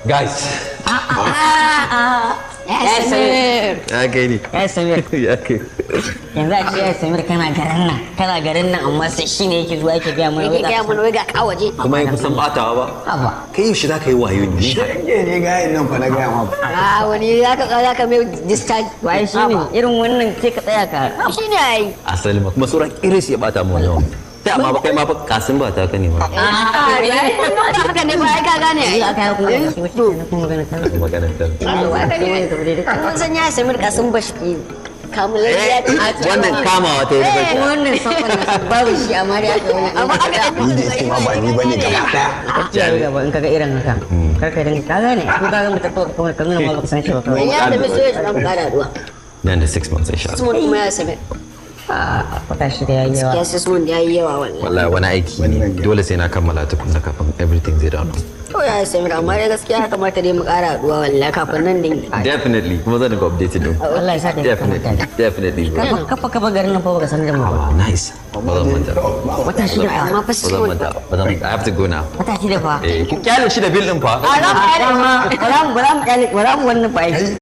Guys. Ya Samir. Ya kai ni. Ya Samir. Ya kai. Yanzu a ce ya Samir kana garin nan amma sai shi ne yake zuwa yake gaya mana Yake gaya mana wai ga ka waje. Kuma ya kusan batawa ba. Haba. Kai yau shi za ka yi wayo ne. Shege ne gayin nan fa na gaya ma. Wani za ka mai discharge. Wai shi ne irin wannan sai ka tsaya ka. Shi ne ai. Asali ma kuma sauran iris ya bata mu yawan. Ta amma ba kai ma fa kasin ba ta ka ne ma. Haka ne ba ai ka gane. Maganar ta. Mun san ya Samir kasan bashki. Kamulan Wannan kamawa ta yi da Wannan sakon na babu shi amma da aka wani. Amma aka Ni da ita ma ba ni bane gaba daya. Jari gaba in kaga irin haka. Karka dinga ka gane ko kaga mutum ko ka nuna ma baka san shi ba kawai. ya tafi so ya samu kara duwa. nan da 6 months insha Allah. Sun kuma ya Samir. Wata shi da yayi yawa. Ya sai sun da yayi yawa wallahi. Wallahi wani aiki ne dole sai na kammala tukunna kafin everything zai dawo. To ya Samir amma dai gaskiya ya kamata dai mu kara duwa wallahi kafin nan din. Definitely kuma zan ga update din. Allah ya sa da Definitely. kafa garin nan fa baka san da mu ba. Nice. Ba zan manta. Wata shi da Amma fa Ba zan sun manta. Ba zan I have to go now. wata shi da fa. Ku kyale shi da bill din fa. Bara mu wannan fa